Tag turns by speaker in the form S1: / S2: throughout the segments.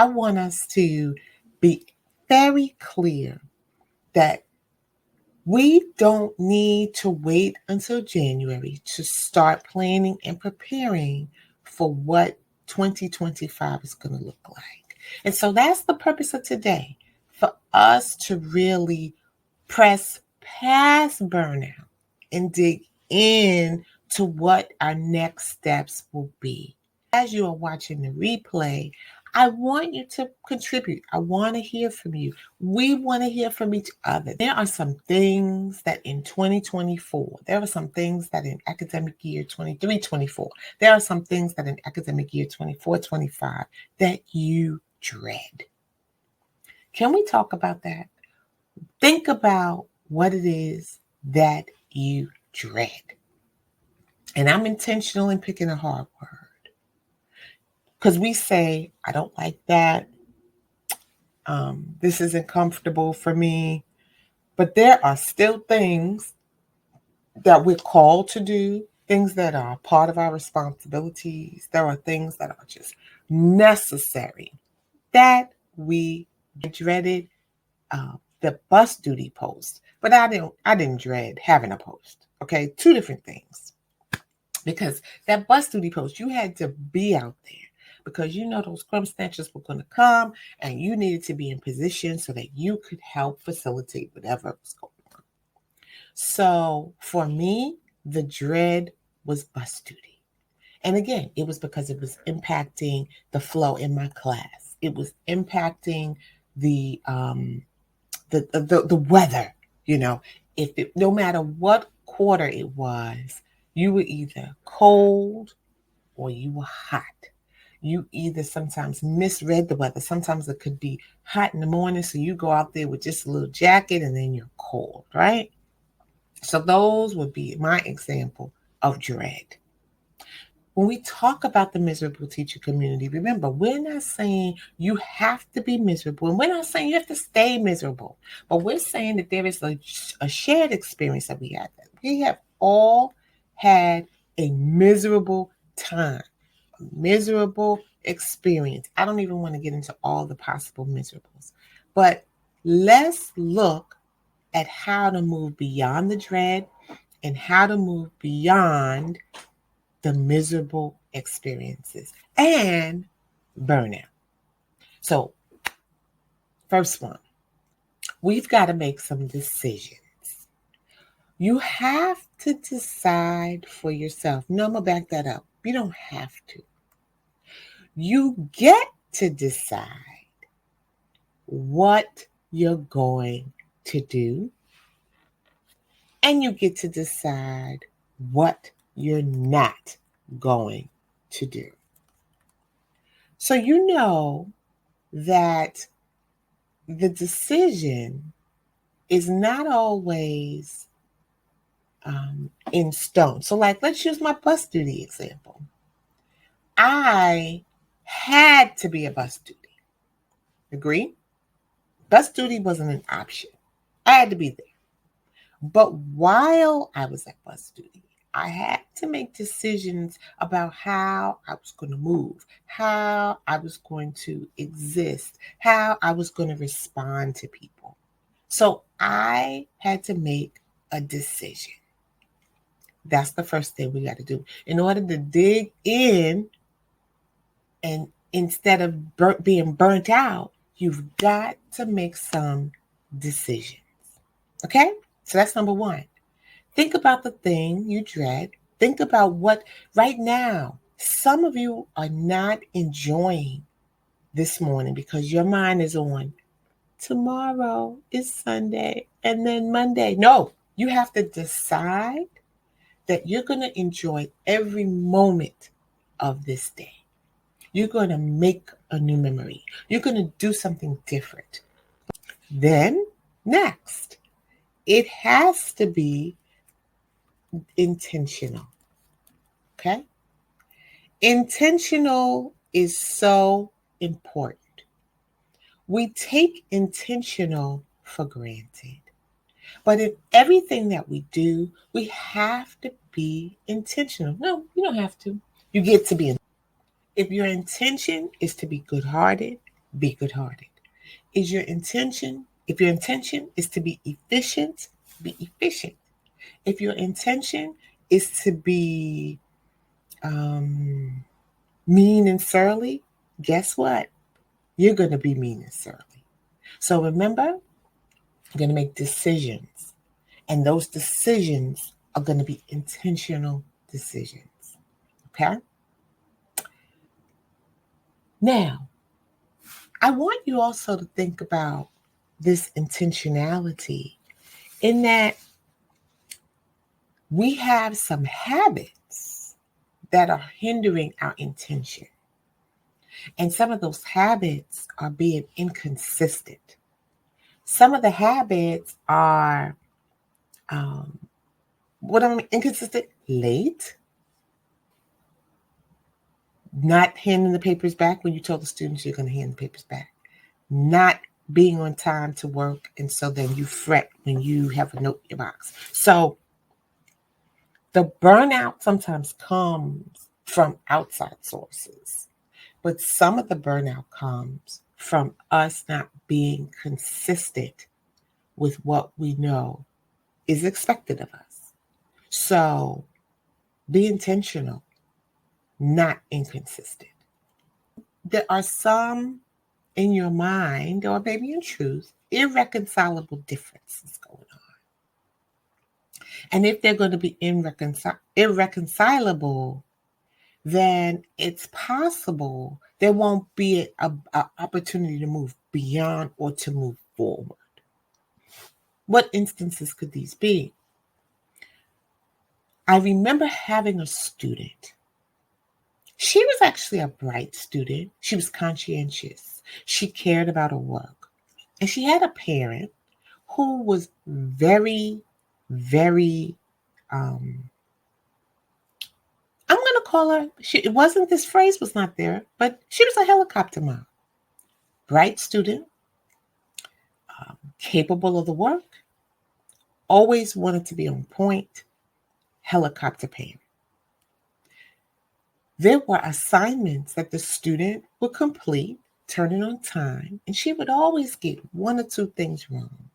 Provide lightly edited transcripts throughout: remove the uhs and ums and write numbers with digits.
S1: I want us to be very clear that we don't need to wait until January to start planning and preparing for what 2025 is going to look like. And so that's the purpose of today, for us to really press past burnout and dig in to what our next steps will be. As you are watching the replay, I want you to contribute. I want to hear from you. We want to hear from each other. There are some things that in 2024, there are some things that in academic year 23-24, there are some things that in academic year 24-25 that you dread. Can we talk about that? Think about what it is that you dread. And I'm intentional in picking a hard word. Because we say, I don't like that. This isn't comfortable for me. But there are still things that we're called to do, things that are part of our responsibilities. There are things that are just necessary that we dreaded. The bus duty post, but I didn't dread having a post. Okay, two different things. Because that bus duty post, you had to be out there because you know those crumb snatchers were going to come and you needed to be in position so that you could help facilitate whatever was going on. So for me, the dread was bus duty. And again, it was because it was impacting the flow in my class. It was impacting the weather, if it, no matter what quarter it was, you were either cold or you were hot. You either sometimes misread the weather. Sometimes it could be hot in the morning, so you go out there with just a little jacket and then you're cold, right? So those would be my example of dread. When we talk about the miserable teacher community, remember, we're not saying you have to be miserable, and we're not saying you have to stay miserable, but we're saying that there is a shared experience that we have. We have all had a miserable time, a miserable experience. I don't even want to get into all the possible miserables, but let's look at how to move beyond the dread and how to move beyond the miserable experiences and burnout. So, first one, we've got to make some decisions. You have to decide for yourself. No, I'm going to back that up. You don't have to. You get to decide what you're going to do, and you get to decide what you're not going to do. So you know that the decision is not always in stone. So like, let's use my bus duty example. I had to be a bus duty. Agree? Bus duty wasn't an option. I had to be there. But while I was at bus duty, I had to make decisions about how I was going to move, how I was going to exist, how I was going to respond to people. So I had to make a decision. That's the first thing we got to do. In order to dig in, and instead of being burnt out, you've got to make some decisions. Okay? So that's number one. Think about the thing you dread. Think about what right now, some of you are not enjoying this morning because your mind is on tomorrow is Sunday and then Monday. No, you have to decide that you're going to enjoy every moment of this day. You're going to make a new memory. You're going to do something different. Then, next, it has to be intentional. Okay? Intentional is so important. We take intentional for granted. But in everything that we do, we have to be intentional. No, you don't have to. You get to be. If your intention is to be good-hearted, be good-hearted. Is your intention, if your intention is to be efficient, be efficient. If your intention is to be mean and surly, guess what? You're going to be mean and surly. So remember, you're going to make decisions, and those decisions are going to be intentional decisions. Okay? Now, I want you also to think about this intentionality in that we have some habits that are hindering our intention. And some of those habits are being inconsistent. Some of the habits are, what am I inconsistent? Late, not handing the papers back when you told the students you're going to hand the papers back, not being on time to work, and so then you fret when you have a note in your box. So the burnout sometimes comes from outside sources, but some of the burnout comes from us not being consistent with what we know is expected of us. So be intentional, not inconsistent. There are some in your mind, or maybe in truth, irreconcilable differences going on. And if they're going to be irreconcilable, then it's possible there won't be an opportunity to move beyond or to move forward. What instances could these be? I remember having a student. She was actually a bright student. She was conscientious. She cared about her work. And she had a parent who was very, very, I'm going to call her, it wasn't, this phrase was not there, but she was a helicopter mom. Bright student, capable of the work, always wanted to be on point, helicopter parent. There were assignments that the student would complete, turn it on time, and she would always get one or two things wrong.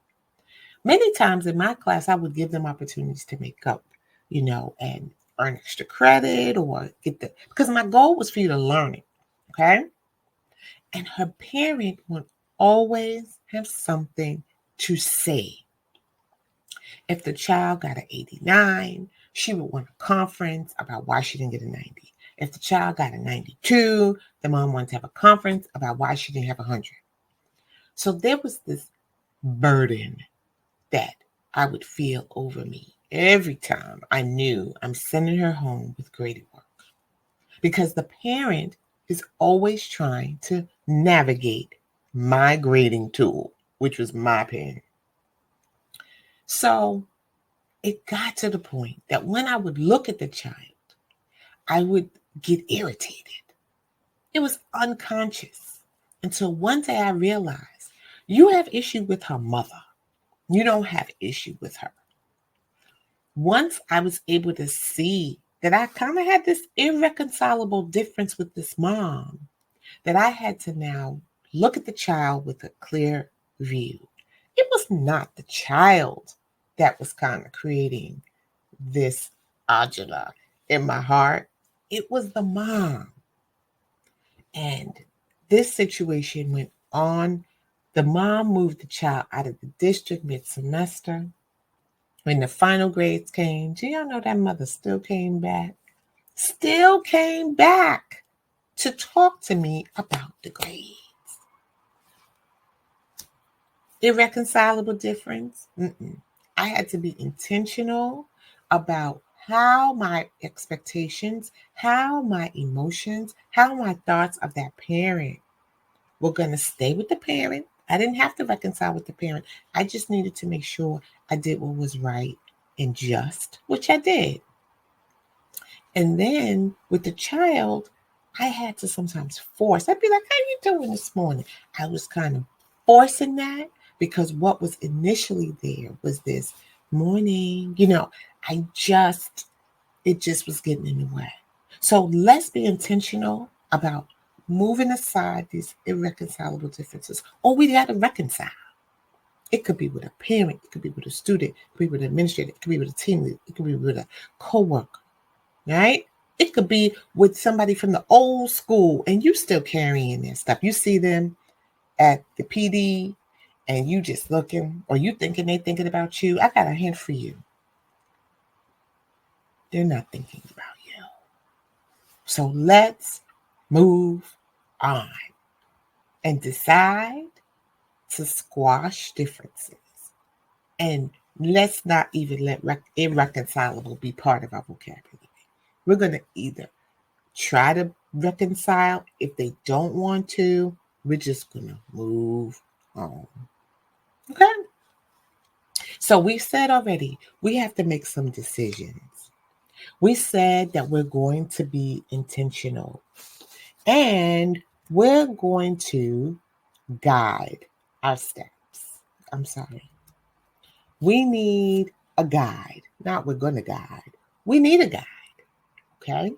S1: Many times in my class, I would give them opportunities to make up, and earn extra credit or because my goal was for you to learn it, okay? And her parent would always have something to say. If the child got an 89, she would want a conference about why she didn't get a 90. If the child got a 92, the mom wanted to have a conference about why she didn't have 100. So there was this burden that I would feel over me every time I knew I'm sending her home with graded work. Because the parent is always trying to navigate my grading tool, which was my pen. So it got to the point that when I would look at the child, I would get irritated. It was unconscious until one day I realized you have issue with her mother. You don't have issue with her. Once I was able to see that I kind of had this irreconcilable difference with this mom, that I had to now look at the child with a clear view. It was not the child that was kind of creating this agita in my heart. It was the mom. And this situation went on. The mom moved the child out of the district mid-semester. When the final grades came, do y'all know that mother still came back? Still came back to talk to me about the grades. Irreconcilable difference? I had to be intentional about how my expectations, how my emotions, how my thoughts of that parent were going to stay with the parent. I didn't have to reconcile with the parent. I just needed to make sure I did what was right and just, which I did. And then with the child, I had to sometimes force. I'd be like, how you doing this morning? I was kind of forcing that because what was initially there was this morning, it just was getting in the way. So let's be intentional about moving aside these irreconcilable differences. Or we got to reconcile. It could be with a parent, it could be with a student, it could be with an administrator, it could be with a team leader, it could be with a coworker, right? It could be with somebody from the old school and you still carrying their stuff. You see them at the PD and you just looking, or you thinking they thinking about you. I got a hint for you. They're not thinking about you. So let's move on and decide to squash differences. And let's not even let irreconcilable be part of our vocabulary. We're going to either try to reconcile. If they don't want to, we're just going to move on. Okay? So we said already, we have to make some decisions. We said that we're going to be intentional and we're going to guide our steps. I'm sorry. We need a guide. Not we're going to guide. We need a guide. Okay?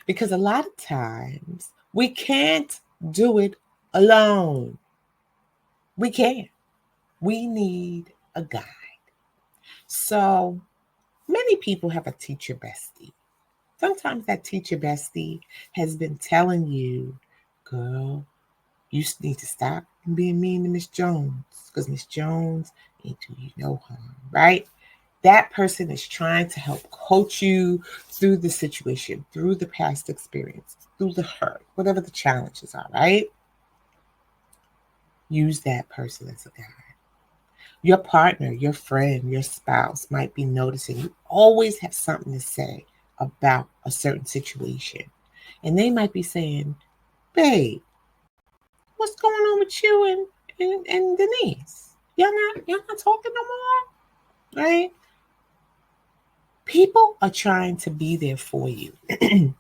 S1: Because a lot of times we can't do it alone. We can't. We need a guide. So many people have a teacher bestie. Sometimes that teacher bestie has been telling you, girl, you need to stop being mean to Miss Jones because Miss Jones ain't do you no harm, right? That person is trying to help coach you through the situation, through the past experience, through the hurt, whatever the challenges are, right? Use that person as a guide. Your partner, your friend, your spouse might be noticing you always have something to say about a certain situation. And they might be saying, babe, what's going on with you and Denise? Y'all not talking no more? Right? People are trying to be there for you.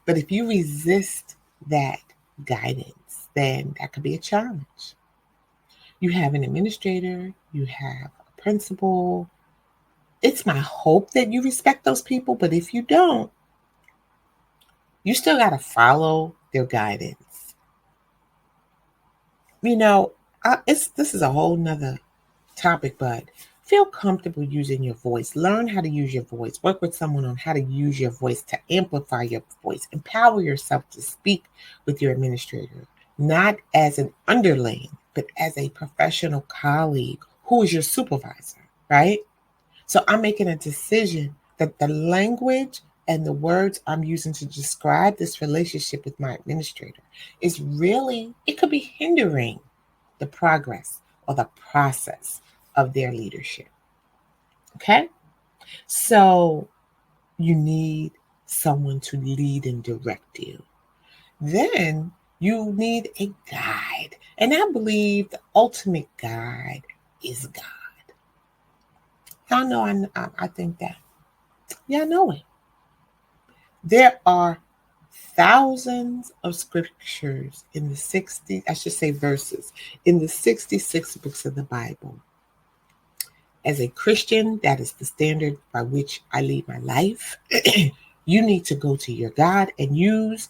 S1: But if you resist that guidance, then that could be a challenge. You have an administrator, you have a principal. It's my hope that you respect those people, but if you don't, you still got to follow their guidance. You know, this is a whole nother topic, but feel comfortable using your voice. Learn how to use your voice. Work with someone on how to use your voice to amplify your voice. Empower yourself to speak with your administrator, not as an underling, but as a professional colleague who is your supervisor, right? So I'm making a decision that the language and the words I'm using to describe this relationship with my administrator is really, it could be hindering the progress or the process of their leadership. Okay? So you need someone to lead and direct you. Then you need a guide. And I believe the ultimate guide is God. Y'all know I think that. Y'all know it. There are thousands of scriptures in the 60, I should say verses, in the 66 books of the Bible. As a Christian, that is the standard by which I lead my life. You need to go to your God and use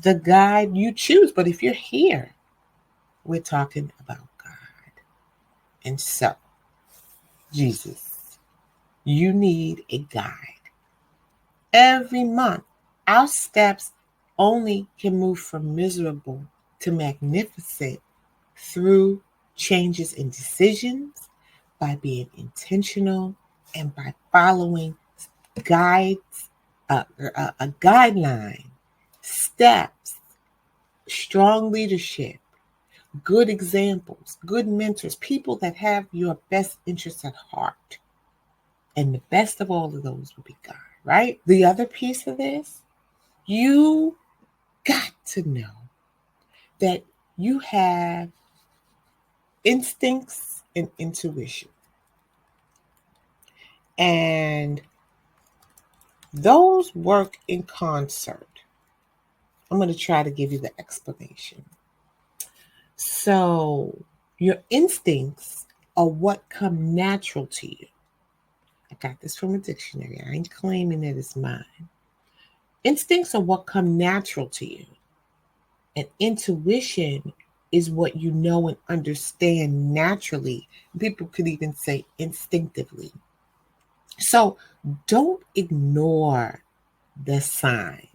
S1: the guide you choose. But if you're here, we're talking about God. And so, Jesus, you need a guide. Every month, our steps only can move from miserable to magnificent through changes in decisions, by being intentional, and by following guides, a guideline, steps, strong leadership, good examples, good mentors, people that have your best interests at heart. And the best of all of those will be God, right? The other piece of this, you got to know that you have instincts and intuition. And those work in concert. I'm going to try to give you the explanation. So, your instincts are what come natural to you. I got this from a dictionary. I ain't claiming that it's mine. Instincts are what come natural to you. And intuition is what you know and understand naturally. People could even say instinctively. So don't ignore the signs.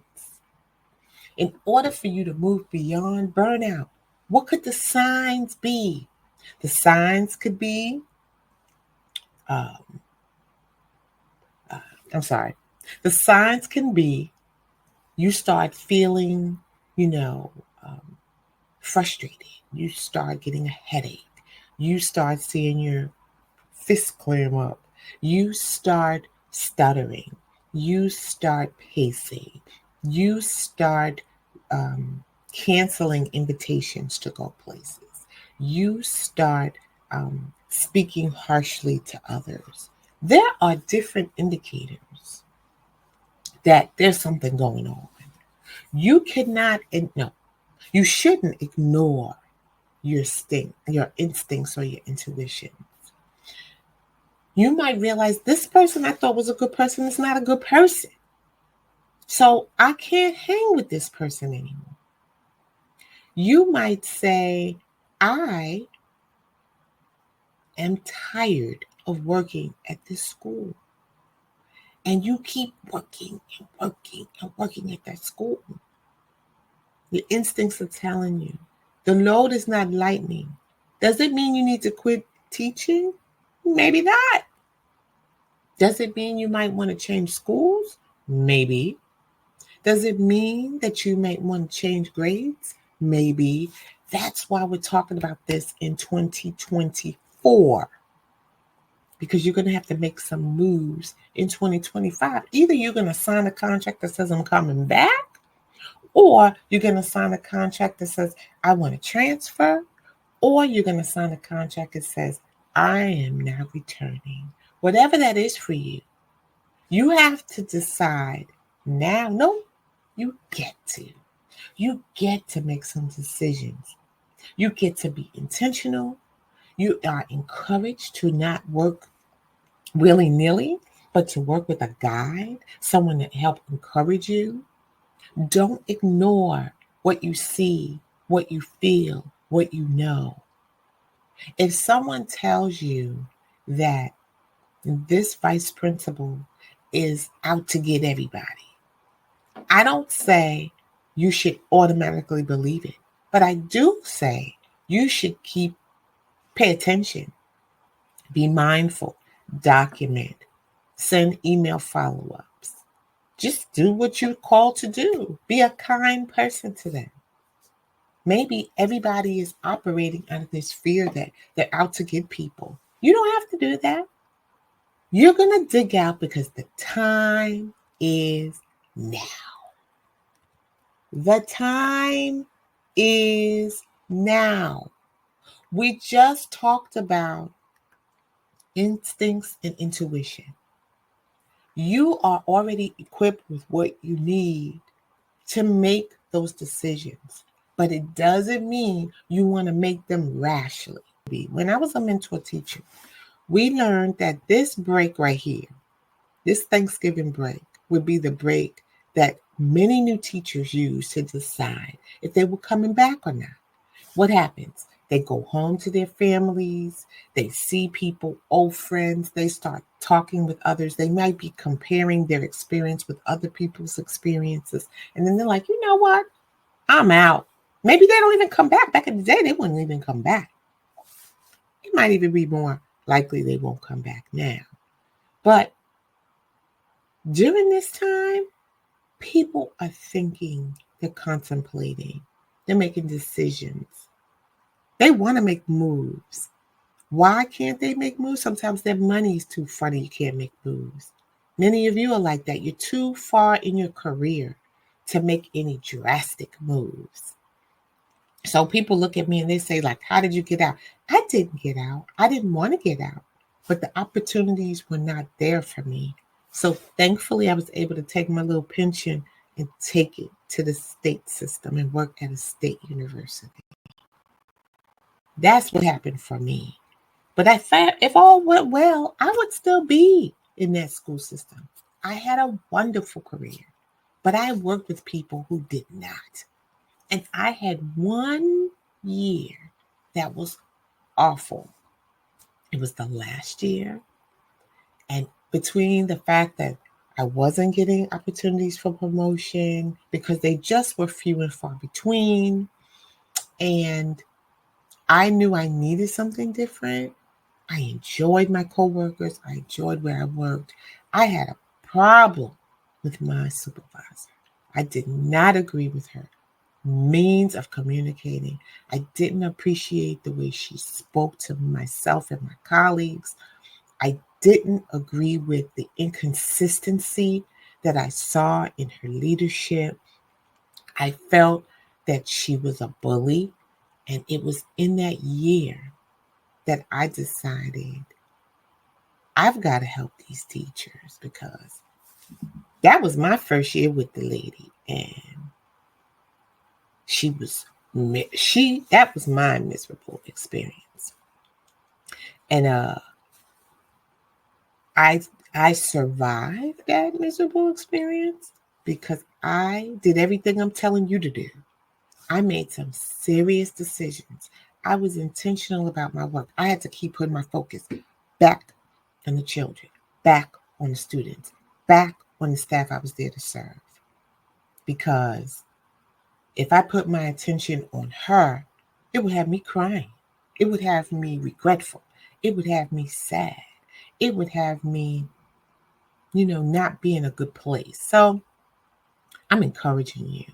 S1: In order for you to move beyond burnout, what could the signs be? The signs could be, um, I'm sorry, the signs can be you start feeling, you know, um, frustrated. You start getting a headache. You start seeing your fists clam up. You start stuttering. You start pacing. You start canceling invitations to go places. You start speaking harshly to others. There are different indicators that there's something going on. You cannot, no, you shouldn't ignore your instincts or your intuition. You might realize this person I thought was a good person is not a good person. So I can't hang with this person anymore. You might say, I am tired of working at this school. And you keep working and working and working at that school. Your instincts are telling you the load is not lightening. Does it mean you need to quit teaching? Maybe not. Does it mean you might want to change schools? Maybe. Does it mean that you might want to change grades? Maybe. That's why we're talking about this in 2024. Because you're going to have to make some moves in 2025. Either you're going to sign a contract that says I'm coming back, or you're going to sign a contract that says I want to transfer, or you're going to sign a contract that says I am now returning. Whatever that is for you, you have to decide now. No, you get to. You get to make some decisions. You get to be intentional. You are encouraged to not work willy-nilly, but to work with a guide, someone that helps encourage you. Don't ignore what you see, what you feel, what you know. If someone tells you that this vice principal is out to get everybody, I don't say you should automatically believe it, but I do say you should pay attention, be mindful, document, send email follow-ups. Just do what you're called to do. Be a kind person to them. Maybe everybody is operating out of this fear that they're out to get people. You don't have to do that. You're going to dig out because the time is now. The time is now. We just talked about instincts and intuition. You are already equipped with what you need to make those decisions, but it doesn't mean you want to make them rashly. When I was a mentor teacher, we learned that this break right here, this Thanksgiving break, would be the break that many new teachers use to decide if they were coming back or not. What happens? They go home to their families, they see people, old friends, they start talking with others. They might be comparing their experience with other people's experiences. And then they're like, you know what? I'm out. Maybe they don't even come back. Back in the day, they wouldn't even come back. It might even be more likely they won't come back now. But during this time, people are thinking, they're contemplating, they're making decisions. They want to make moves. Why can't they make moves? Sometimes their money is too funny. You can't make moves. Many of you are like that. You're too far in your career to make any drastic moves. So people look at me and they say, like, how did you get out? I didn't get out. I didn't want to get out. But the opportunities were not there for me. So thankfully, I was able to take my little pension and take it to the state system and work at a state university. That's what happened for me. But if all went well, I would still be in that school system. I had a wonderful career, but I worked with people who did not. And I had 1 year that was awful. It was the last year. And between the fact that I wasn't getting opportunities for promotion because they just were few and far between, and I knew I needed something different. I enjoyed my coworkers. I enjoyed where I worked. I had a problem with my supervisor. I did not agree with her means of communicating. I didn't appreciate the way she spoke to myself and my colleagues. I didn't agree with the inconsistency that I saw in her leadership. I felt that she was a bully. And it was in that year that I decided I've got to help these teachers, because that was my first year with the lady. And that was my miserable experience. And I survived that miserable experience because I did everything I'm telling you to do. I made some serious decisions. I was intentional about my work. I had to keep putting my focus back on the children, back on the students, back on the staff I was there to serve. Because if I put my attention on her, it would have me crying. It would have me regretful. It would have me sad. It would have me, not be in a good place. So I'm encouraging you.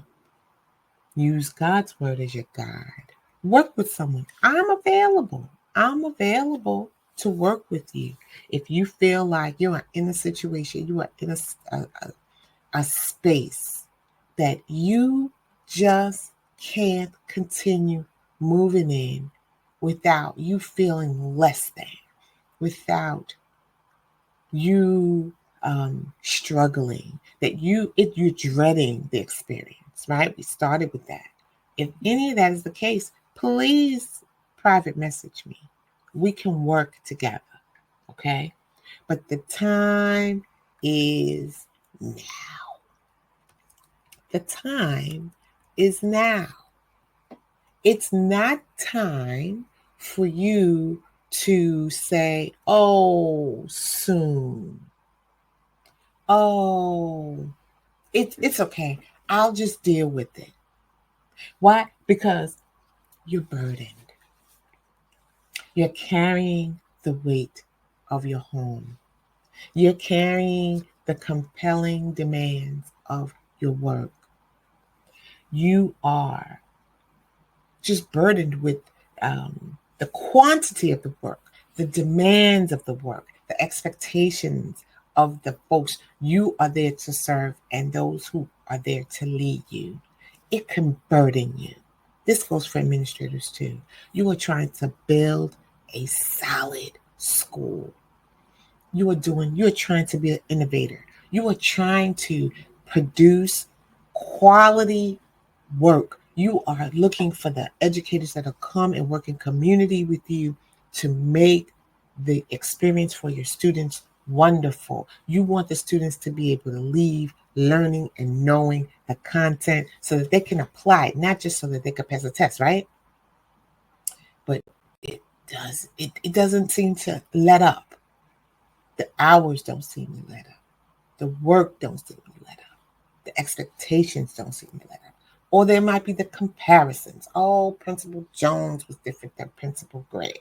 S1: Use God's word as your guide. Work with someone. I'm available. I'm available to work with you. If you feel like you are in a situation, you are in a space that you just can't continue moving in without you feeling less than, without you struggling, that you're dreading the experience, right? We started with that. If any of that is the case, please private message me. We can work together, okay? But the time is now. The time is now. It's not time for you to say, oh, soon. Oh, it's okay. I'll just deal with it. Why? Because you're burdened. You're carrying the weight of your home. You're carrying the compelling demands of your work. You are just burdened with the quantity of the work, the demands of the work, the expectations of the folks you are there to serve and those who are there to lead you. It can burden you. This goes for administrators too. You are trying to build a solid school. You are trying to be an innovator. You are trying to produce quality work. You are looking for the educators that will come and work in community with you to make the experience for your students wonderful. You want the students to be able to leave learning and knowing the content so that they can apply it, not just so that they can pass a test, right? But it doesn't seem to let up. The hours don't seem to let up. The work don't seem to let up. The expectations don't seem to let up. Or there might be the comparisons. Oh, Principal Jones was different than Principal Gray.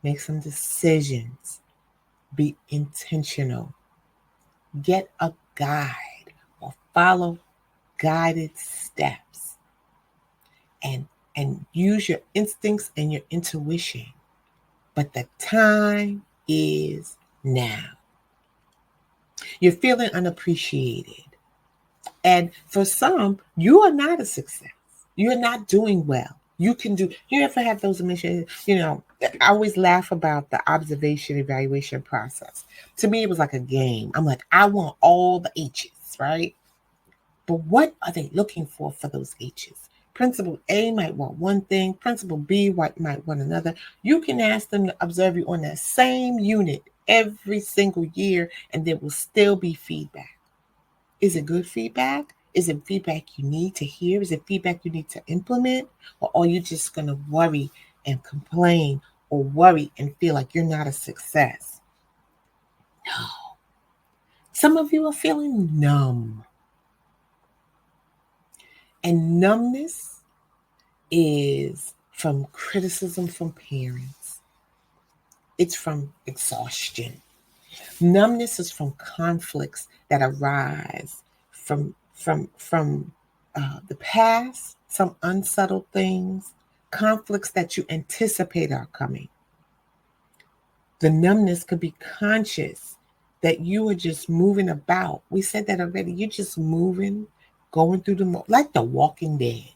S1: Make some decisions. Be intentional. Get a guide or follow guided steps. And use your instincts and your intuition. But the time is now. You're feeling unappreciated. And for some, you are not a success. You're not doing well. You ever have those emissions? I always laugh about the observation evaluation process. To me, it was like a game. I'm like, I want all the H's, right? But what are they looking for those H's? Principal A might want one thing. Principal B might want another. You can ask them to observe you on that same unit every single year, and there will still be feedback. Is it good feedback? Is it feedback you need to hear? Is it feedback you need to implement? Or are you just going to worry and complain or worry and feel like you're not a success? No. Some of you are feeling numb. And numbness is from criticism from parents. It's from exhaustion. Numbness is from conflicts that arise from the past, some unsettled things, conflicts that you anticipate are coming. The numbness could be conscious that you are just moving about. We said that already. You're just moving, going through like the Walking Dead.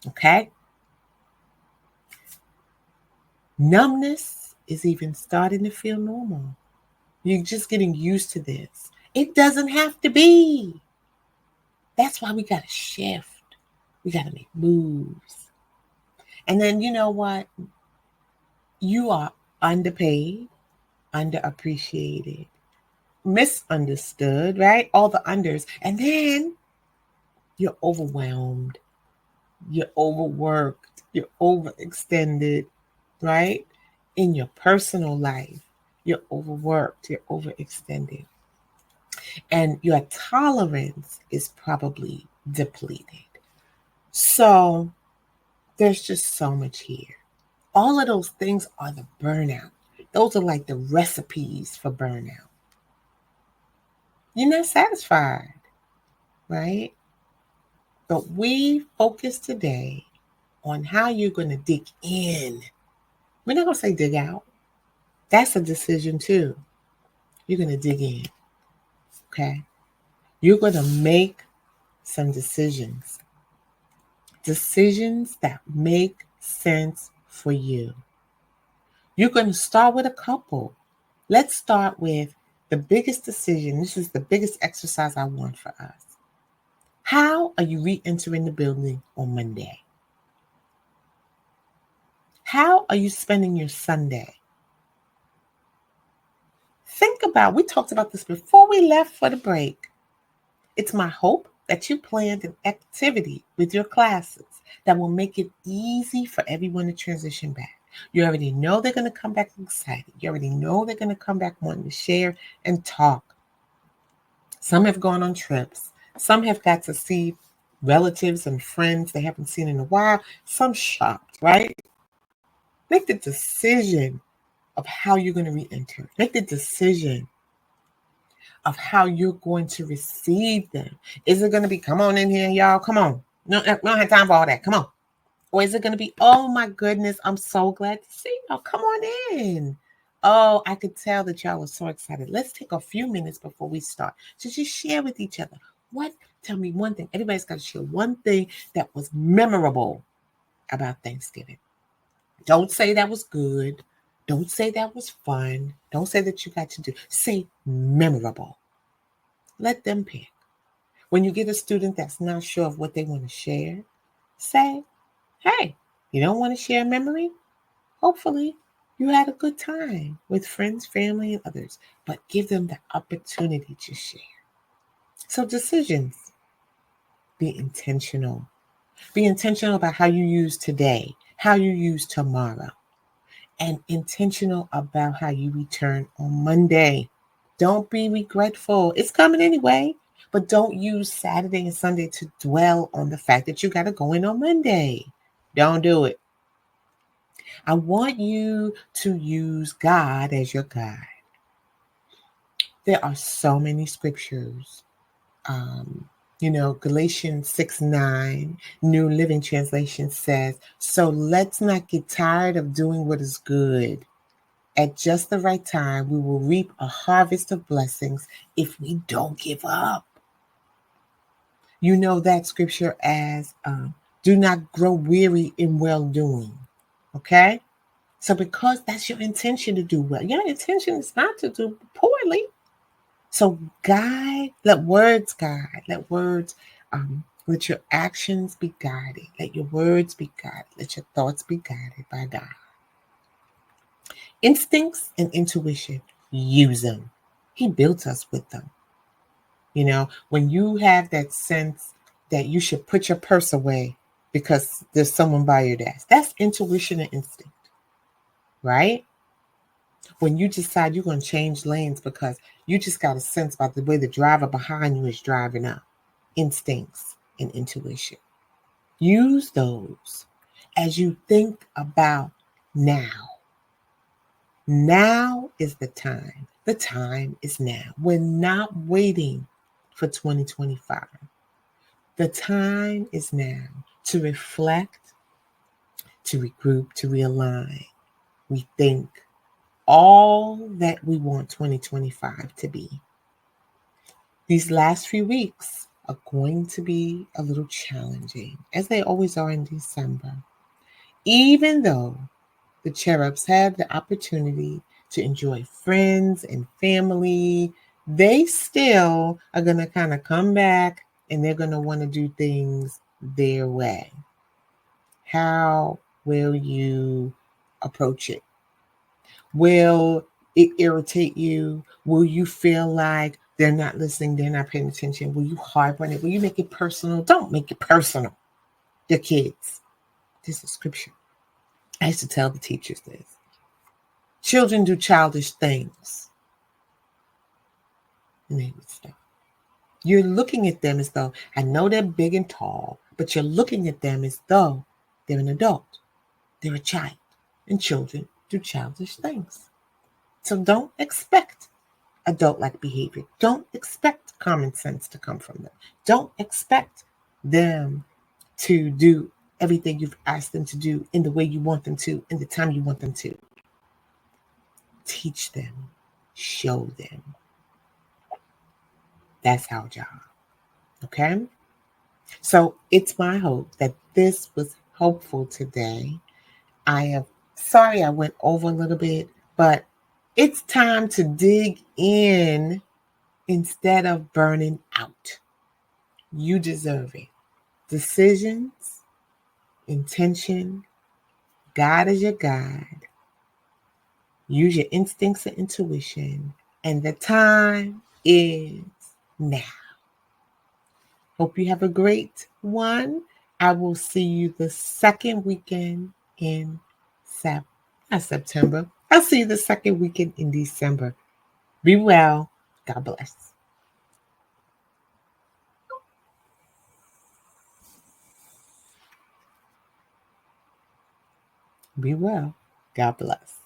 S1: Okay? Numbness is even starting to feel normal. You're just getting used to this. It doesn't have to be. That's why we got to shift. We got to make moves. And then you know what? You are underpaid, underappreciated, misunderstood, right? All the unders. And then you're overwhelmed. You're overworked. You're overextended, right? In your personal life, you're overworked. You're overextended. And your tolerance is probably depleted. So there's just so much here. All of those things are the burnout. Those are like the recipes for burnout. You're not satisfied, right? But we focus today on how you're going to dig in. We're not going to say dig out. That's a decision too. You're going to dig in, okay? You're going to make some decisions. Decisions that make sense for you. You're going to start with a couple. Let's start with the biggest decision. This is the biggest exercise I want for us. How are you re-entering the building on Monday? How are you spending your Sunday? Think about, we talked about this before we left for the break. It's my hope that you planned an activity with your classes that will make it easy for everyone to transition back. You already know they're going to come back excited. You already know they're going to come back wanting to share and talk. Some have gone on trips. Some have got to see relatives and friends they haven't seen in a while. Some shopped, right? Make the decision of how you're going to re-enter. Make the decision of how you're going to receive them. Is it going to be, come on in here, y'all, come on. No, we don't have time for all that. Come on. Or is it going to be, oh my goodness, I'm so glad to see y'all. Come on in. Oh, I could tell that y'all were so excited. Let's take a few minutes before we start to just share with each other. Tell me one thing. Everybody's got to share one thing that was memorable about Thanksgiving. Don't say that was good. Don't say that was fun. Don't say that you got to do. Say memorable. Let them pick. When you get a student that's not sure of what they want to share, say, hey, you don't want to share a memory? Hopefully, you had a good time with friends, family, and others, but give them the opportunity to share. So decisions, be intentional. Be intentional about how you use today, how you use tomorrow, and intentional about how you return on Monday. Don't be regretful. It's coming anyway, but don't use Saturday and Sunday to dwell on the fact that you got to go in on Monday. Don't do it. I want you to use God as your guide. There are so many scriptures. Galatians 6:9, New Living Translation says, so let's not get tired of doing what is good. At just the right time, we will reap a harvest of blessings if we don't give up. You know that scripture as, do not grow weary in well-doing. Okay? So because that's your intention to do well, your intention is not to do poorly. So let words guide, let your actions be guided, let your words be guided, let your thoughts be guided by God. Instincts and intuition, use them. He built us with them. When you have that sense that you should put your purse away because there's someone by your desk, that's intuition and instinct, right? When you decide you're going to change lanes because you just got a sense about the way the driver behind you is driving up, instincts and intuition. Use those as you think about now. Now is the time. The time is now. We're not waiting for 2025. The time is now to reflect, to regroup, to realign, rethink all that we want 2025 to be. These last few weeks are going to be a little challenging, as they always are in December. Even though the cherubs have the opportunity to enjoy friends and family, they still are going to kind of come back and they're going to want to do things their way. How will you approach it? Will it irritate you? Will you feel like they're not listening, they're not paying attention? Will you harp on it? Will you make it personal? Don't make it personal. Your kids. This is scripture. I used to tell the teachers this. Children do childish things. And they would stop. You're looking at them as though, I know they're big and tall, but you're looking at them as though they're an adult. They're a child. And children do childish things. So don't expect adult-like behavior. Don't expect common sense to come from them. Don't expect them to do everything you've asked them to do in the way you want them to, in the time you want them to. Teach them. Show them. That's our job. Okay? So it's my hope that this was helpful today. I am sorry I went over a little bit, but it's time to dig in instead of burning out. You deserve it. Decisions, intention, God is your guide. Use your instincts and intuition, and the time is now. Hope you have a great one. I will see you the second weekend in September. I'll see you the second weekend in December. Be well. God bless. Be well. God bless.